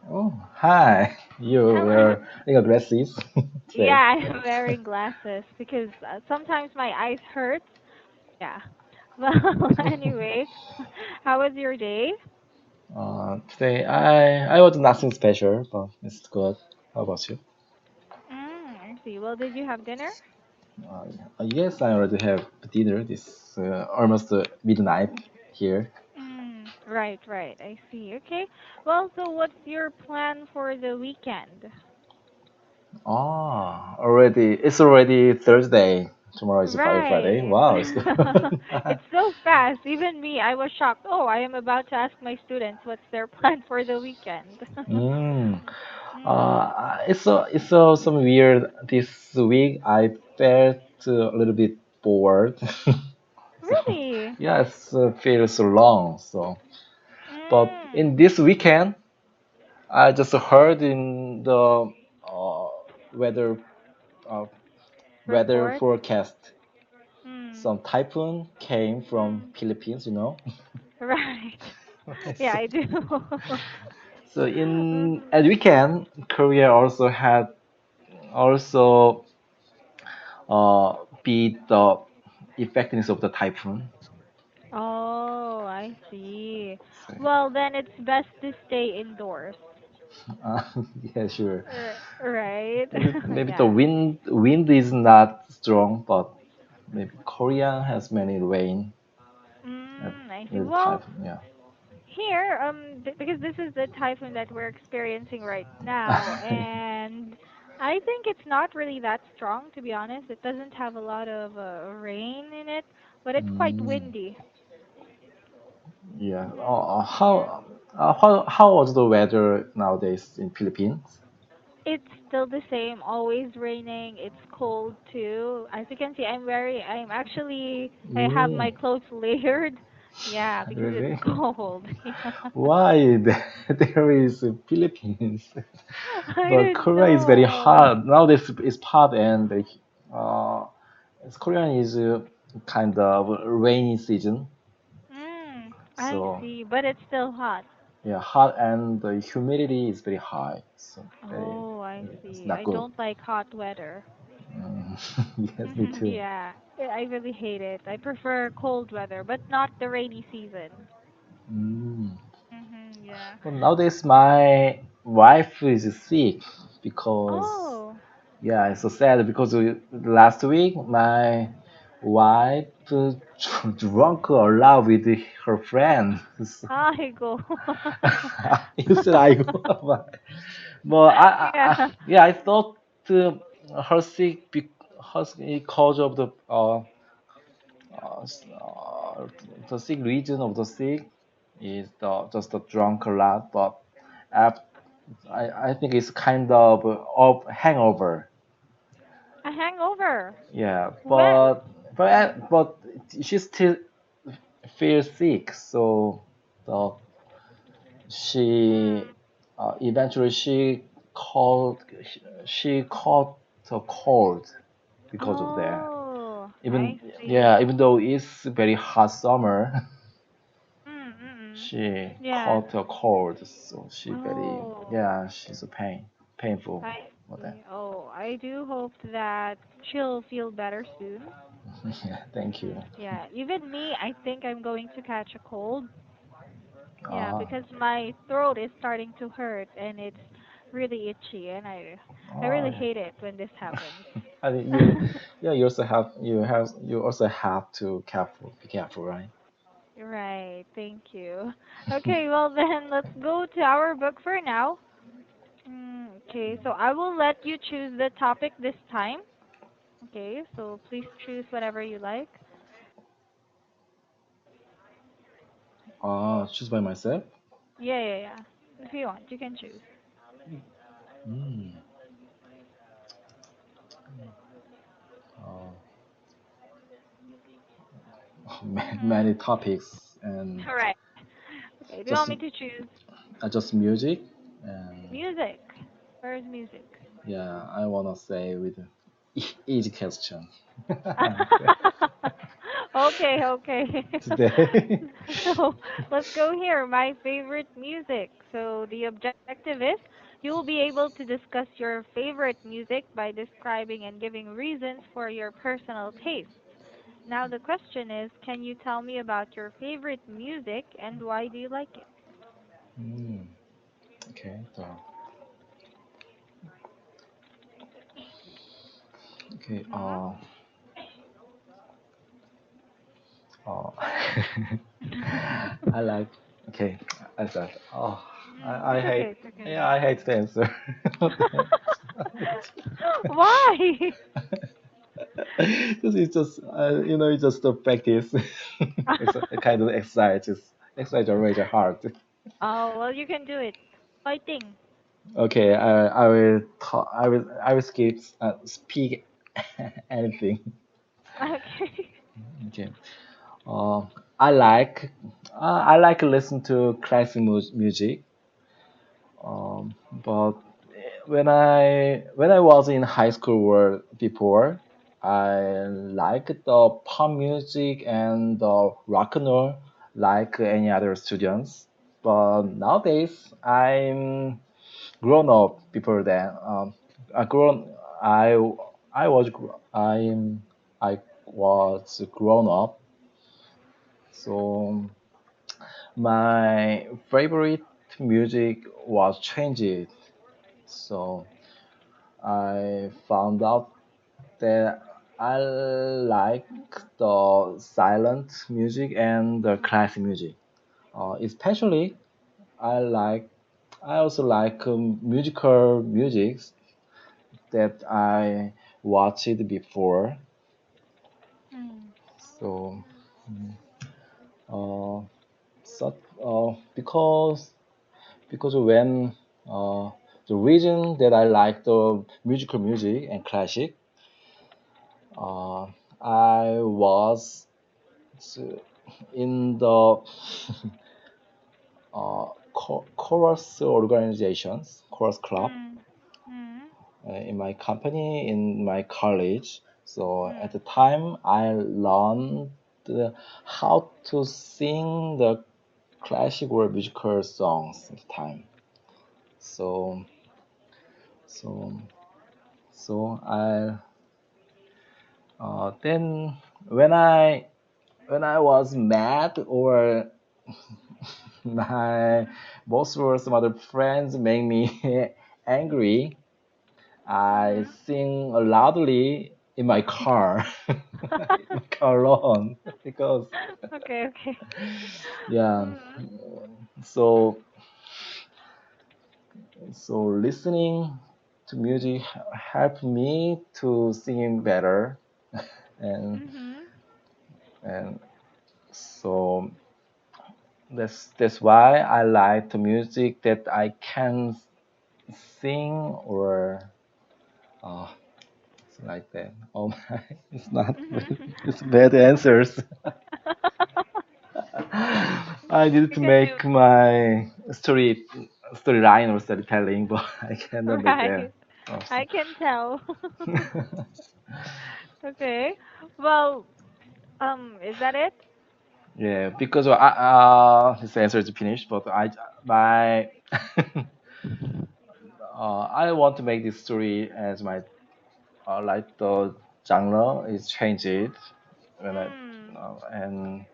Oh, hi. You Hello. were being aggressive today. Yeah, I'm wearing glasses because sometimes my eyes hurt. Yeah. Well, anyway, how was your day? Today I was nothing special, but it's good. How about you? I see. Well, did you have dinner? Yes, I already have dinner. This almost midnight here. Right, right. I see. Okay. Well, so what's your plan for the weekend? Already it's already Thursday. Tomorrow is Friday. Right. Wow, it's good. It's so fast. Even me, I was shocked. Oh, I am about to ask my students what's their plan for the weekend. Mm. Mm. It's some weird. This week I felt a little bit bored. So Really? yeah, it's feels so long. So, but Mm. in this weekend, I just heard in the uh, weather uh, weather Report? forecast Mm. some typhoon came from Mm. Philippines. You know. Right. Yeah, So, I do. so in Mhm. at weekend, Korea also had also uh, be the effectiveness of the typhoon. Oh, I see. So, Well, then it's best to stay indoors. uh, yeah, sure. Right? Maybe the Yeah. wind is not strong, but maybe Korea has many rain at I see. the Well, typhoon. Yeah. here, because this is the typhoon that we're experiencing right now, and I think it's not really that strong, to be honest. It doesn't have a lot of rain in it, but it's quite Mm, windy. yeah. Yeah. How was the weather nowadays in Philippines? It's still the same, always raining. It's cold too. As you can see, I have Mm, my clothes layered. Yeah, because it's really? cold. Yeah. Why there is Philippines? I But don't Korea is very know. hot. Nowadays it's hot and Korean is kind of rainy season. I So see, but it's still hot. yeah, hot and the humidity is very high. So very, Oh, I it's see. not I good. don't like hot weather. Mm, yes, me too. Yeah, I really hate it. I prefer cold weather, but not the rainy season. Mm. Yeah. Well, nowadays my wife is sick because Oh. yeah, it's so sad because last week my wife drunk a lot with her friends. I go. You said I go, but Yeah. yeah, I thought her sick her sick because of uh, s- uh, the sick reason of the sick is just the drunk a lot, but after, I think it's kind of hangover. A hangover. Yeah, When? but she still feels sick, so the she Mm. eventually she caught a cold because of that. Oh, Even I see. yeah, even though it's very hot summer, Mm. she Yeah. caught a cold, so she very Oh, yeah, she's a painful I for that. see. Oh, I do hope that she'll feel better soon. Yeah, thank you. Yeah, even me, I think I'm going to catch a cold. Yeah, Ah, because my throat is starting to hurt and it's really itchy, and I oh, really hate it when this happens. I think you, yeah, you also have to be careful, right? Right, thank you. Okay, well then let's go to our book for now. Okay, so I will let you choose the topic this time. Okay, so please choose whatever you like. Choose by myself. Yeah. If you want, you can choose. Mm. Uh, many Mm, topics and all right. Okay, do you just want me to choose just music and music? Where's music? yeah, I wanna say with easy question. Okay, okay. today. So let's go here. My favorite music. So the objective is you will be able to discuss your favorite music by describing and giving reasons for your personal tastes. Now the question is, can you tell me about your favorite music and why do you like it? Hmm, okay, so okay, uh, I like. Okay, I said. Oh, I It's hate. okay, it's okay. Yeah, I hate the answer. Why? Because it's just, it's just a practice. It's a kind of exercise. It's exaggerate hard. Oh, well, you can do it. Fighting. Okay, I will talk, I will skip speak anything. Okay. Okay. Uh, I like I like to listen to classic music. But when I was in high school or before, I like the pop music and the rock and roll like any other students. But nowadays, I'm grown up before then. I grown I I was gr- I was grown up, so my favorite music was changed. So I found out that I like the silent music and the classic music. Especially, I like I also like musical music that I watched before. Mm. So, uh, because when the reason that I like the musical music and classic, uh, I was in the chorus organizations, chorus club, Mm. Mm. in my company, in my college. So at the Mm. time, I learned how to sing the classic or musical songs at the time. So so so I then when I was mad or my boss or some other friends make me angry, I Mm. sing loudly in my car, in my car alone, because Okay, okay. yeah. Mm. So listening to music helped me to sing better, and Mhm. and so that's why I like the music that I can sing or uh, like that. Oh my, it's not. Mhm. It's bad answers. I needed You to can do make my storyline or storytelling, but I cannot make that. right. Also. I can tell. Okay. Well, is that it? Yeah, because this answer is finished, but my I want to make this story as my like the genre is changed when I Mm. and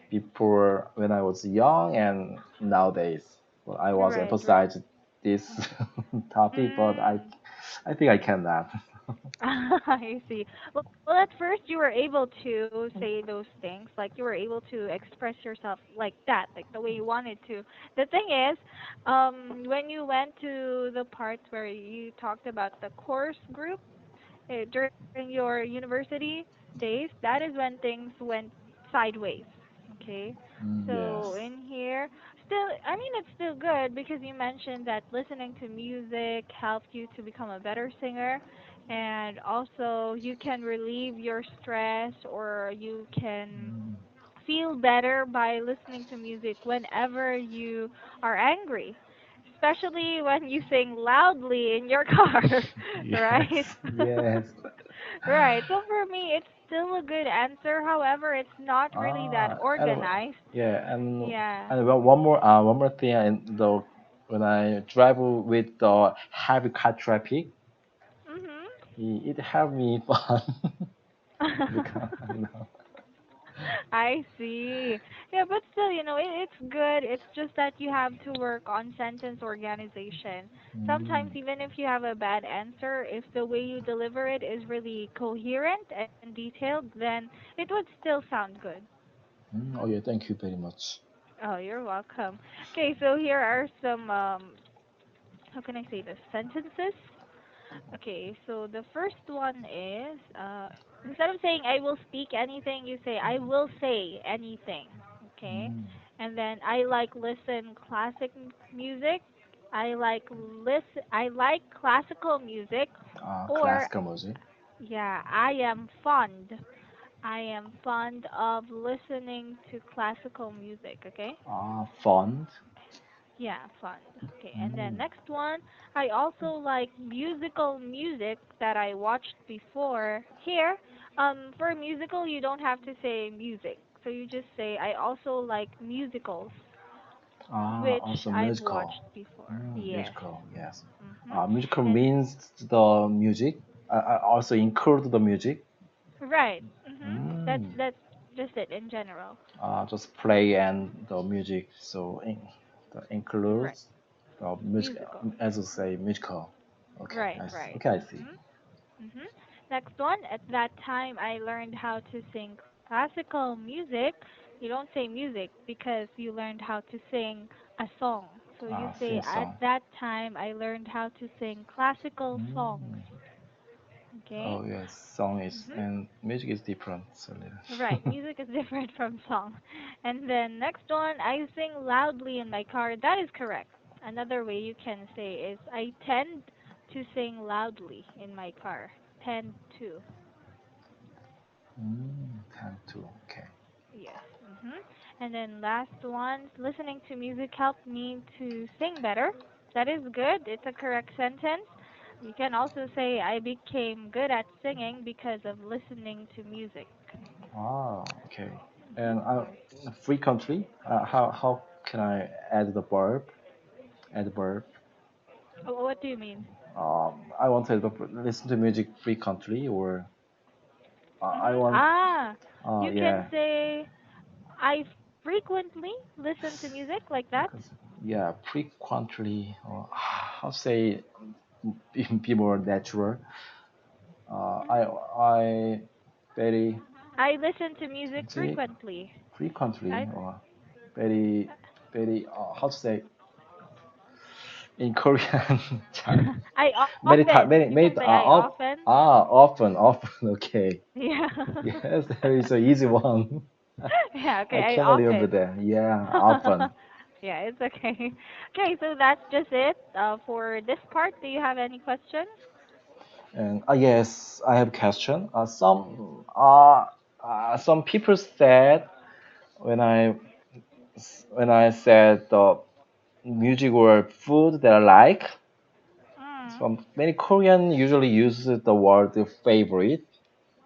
before when I was young and nowadays. Well, I was Right, right. emphasized this topic, but Mm. I think I cannot. I see. Well, at first you were able to say those things, like you were able to express yourself like that, like the way you wanted to. The thing is, when you went to the part where you talked about the course group during your university days, that is when things went sideways. Okay. So Yes. in here, still, I mean, it's still good because you mentioned that listening to music helped you to become a better singer, and also you can relieve your stress or you can Mm, feel better by listening to music whenever you are angry, especially when you sing loudly in your car, right? yes. Yes. Right. So for me, it's still a good answer. However, it's not really that And organized. yeah, Yeah. and one more thing, and though when I travel with the heavy car traffic, it helped me fun Mhm. because you know. I see. Yeah, but still, it's good. It's just that you have to work on sentence organization. Sometimes, Mm, even if you have a bad answer, if the way you deliver it is really coherent and detailed, then it would still sound good. oh Hmm. yeah, thank you very much. Oh, you're welcome. Okay, so here are some, how can I say this, sentences? Okay, so the first one is instead of saying I will speak anything, you say I will say anything. Okay, Mm, and then I like listen classic music. I like classical music, or classical music. yeah, I am fond of listening to classical music. Okay. Font. Yeah, fun. Okay, and then Mm, next one, I also like musical music that I watched before. Here, for musical, you don't have to say music. So you just say, I also like musicals, which also I've musical. watched before. Yes. Musical, yes. Mhm. Musical And means the music. Also include the music. right. Mhm. That's Mm. that's just it in general. Just play and the music. So the Right. includes the music, Musical. as you say, musical. Okay, Right, right. okay, I see. Mhm. Mhm. Next one, at that time I learned how to sing classical music. You don't say music because you learned how to sing a song. So you say, Sing at song. that time I learned how to sing classical songs. Mm. Okay? Oh yes, song is Mhm. and music is different. So Right, music is different from song. And then next one, I sing loudly in my car. That is correct. Another way you can say is I tend to sing loudly in my car. Tend to. time to okay. Yes. And then last one, listening to music helped me to sing better. That is good. It's a correct sentence. You can also say I became good at singing because of listening to music. Okay. Hmm. And frequently, how can I add the verb? Add the verb. What do you mean? I want to listen to music frequently, or I want. Ah, you can Yeah. say I frequently listen to music like that. Because yeah, frequently, or how say be more natural. I very I listen to music music frequently. frequently, I or very very how to say in Korean. Sorry. I Many time, often. You can say I often. often. Okay. Yeah. Yes, there is an easy one. Yeah, I okay, I cannot remember often. that. Yeah, often. Yeah, it's okay. Okay, so that's just it for this part. Do you have any questions? And yes, I have a question. Some people said when I said the music or food that I like, Mm, some many Korean usually use the word favorite,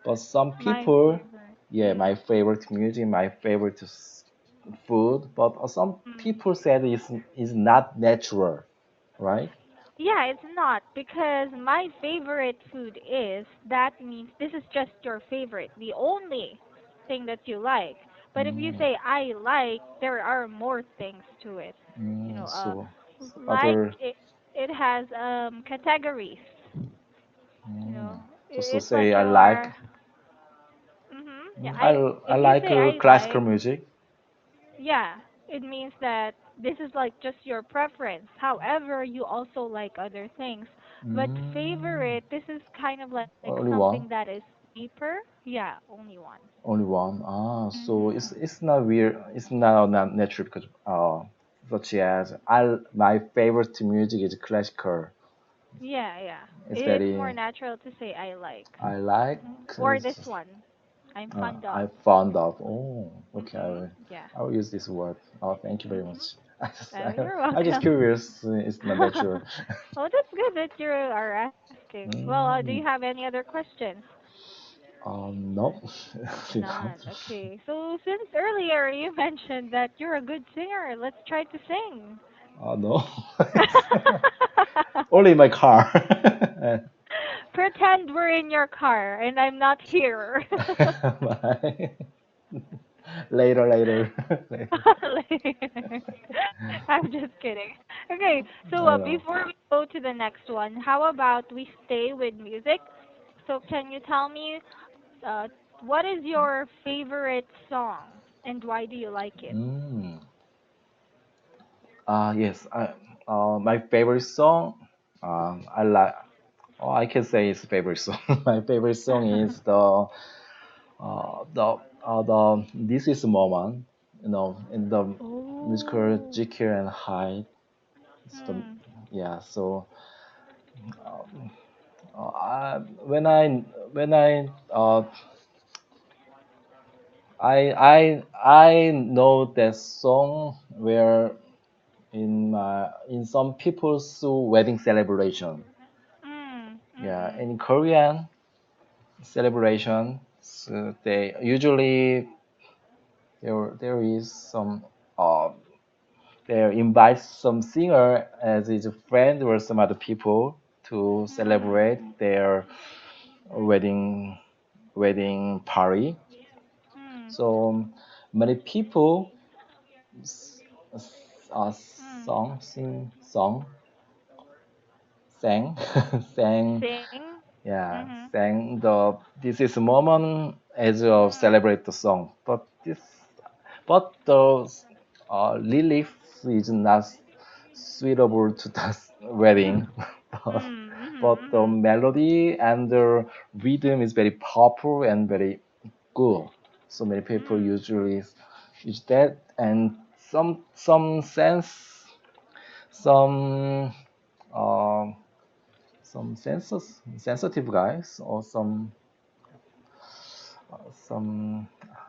but some my people, favorite. yeah, my Mm, favorite music, my favorite food, but some mm. people said is not natural, right? Yeah, it's not because my favorite food is, that means this is just your favorite, the only thing that you like. But if you Mm, say I like, there are more things to it. so Like other, it has categories. You know, just to it's like say I like. your yeah. Mm, I I If you like say I classical like, music. yeah, it means that this is like just your preference. However, you also like other things. But Mm, favorite, this is kind of like only something one. that is deeper. Yeah, only one. Only one. So Mhm. it's not weird. It's not natural because such as my favorite music is classical. Yeah, yeah. It's It's more very natural to say I like. I like. Or this one. I'm fond I of. found out. Oh, okay. Yeah. I will use this word. Oh, thank you very Mhm. much. You're I just welcome. curious. It's not natural. Well, that's good that you are asking. Well, do Mm. you have any other questions? No, actually not. None. Okay. So since earlier you mentioned that you're a good singer, let's try to sing. No. Only in my car. Pretend we're in your car and I'm not here. Bye. Later, later, later. I'm just kidding. Okay, so I know. before we go to the next one, how about we stay with music? So can you tell me uh, what is your favorite song and why do you like it? Mm. Yes. My favorite song. I like. Oh, I can say it's favorite song. My favorite song is the This Is the Moment. In the musical Oh. Jekyll and Hyde. It's the Hmm. yeah. So when I know that song where in some people's wedding celebration. Mm. Yeah, Mm. in Korean celebration, so they usually there is some uh they invite some singer as his friend or some other people to celebrate Mm. their wedding wedding party. Mm. So many people s- Mm. song sing song sang sang Sing. yeah Mhm. sang the this is a moment as of Mm. celebrate the song, but the lyrics is not suitable to the wedding. but, Mm. Mhm. but the Mhm. melody and the rhythm is very powerful and very good. So many people Mm. usually use that, and some sense some um some sensitive guys or some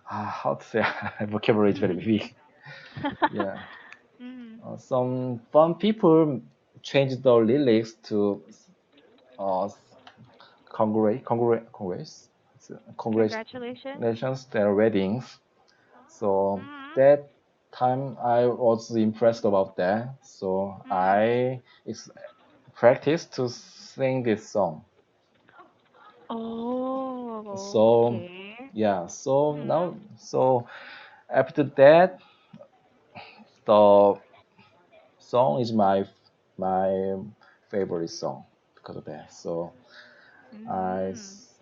how to say vocabulary is very weak. Yeah, Mhm. some fun people change the lyrics to uh, Congratulations. congratulations their weddings. So Mhm. that time I was impressed about that. So Mm. I practiced to sing this song. Oh, So okay. yeah, so Mhm. now so after that the song is my favorite song because of that. I Mhm. s-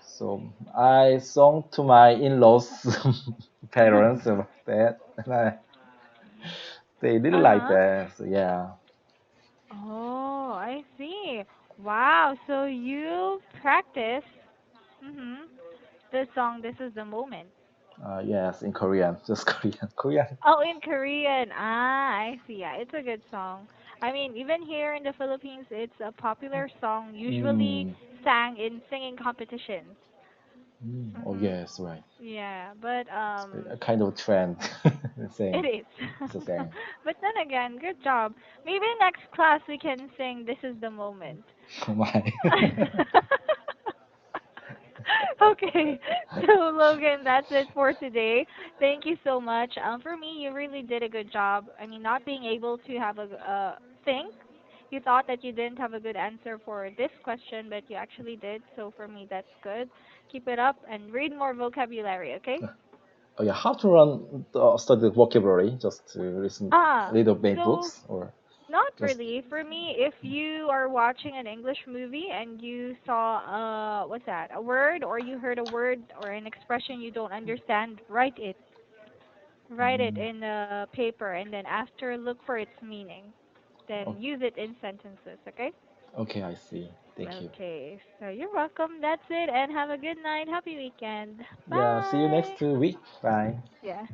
so I sung to my in-laws parents about that, and they really like Uh-huh. that. So yeah, Oh, I see. Wow. So you practice mhm the song This Is the Moment. yes, in Korean, just Korean, Korean. Oh, in Korean. Ah, I see. Yeah, it's a good song. I mean, even here in the Philippines, it's a popular song, usually Mm, sang in singing competitions. oh Mhm. yes, right. Yeah, but It's a kind of trend. The it same. is. It's the same. But then again, good job. Maybe next class we can sing This Is the Moment. Oh my. Okay, so Logan, that's it for today. Thank you so much. For me, you really did a good job. I mean, not being able to have a think. You thought that you didn't have a good answer for this question, but you actually did. So for me, that's good. Keep it up and read more vocabulary. Okay. Oh yeah, how to run study the vocabulary? Just to listen, Ah, read the main so books, or not just really. For me, if you are watching an English movie and you saw what's that? A word or you heard a word or an expression you don't understand, write it. Write it mm, in a paper and then after look for its meaning. Then oh, use it in sentences, okay? okay, I see. Thank you. Okay. So you're welcome. That's it and have a good night. Happy weekend. Yeah, see you Bye. next week. Bye. Yeah.